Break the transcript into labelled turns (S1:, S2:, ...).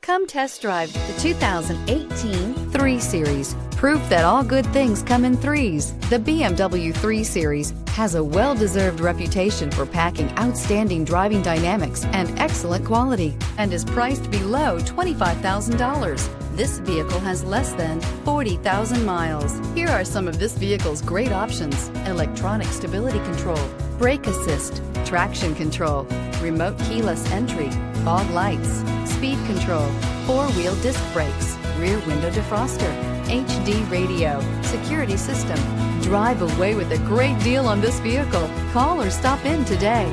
S1: Come test drive the 2018 3 Series. Proof that all good things come in threes. The BMW 3 Series has a well-deserved reputation for packing outstanding driving dynamics and excellent quality, and is priced below $25,000. This vehicle has less than 40,000 miles. Here are some of this vehicle's great options: electronic stability control, brake assist, traction control, remote keyless entry, fog lights, speed control, 4-wheel disc brakes, rear window defroster, HD radio, security system. Drive away with a great deal on this vehicle. Call or stop in today.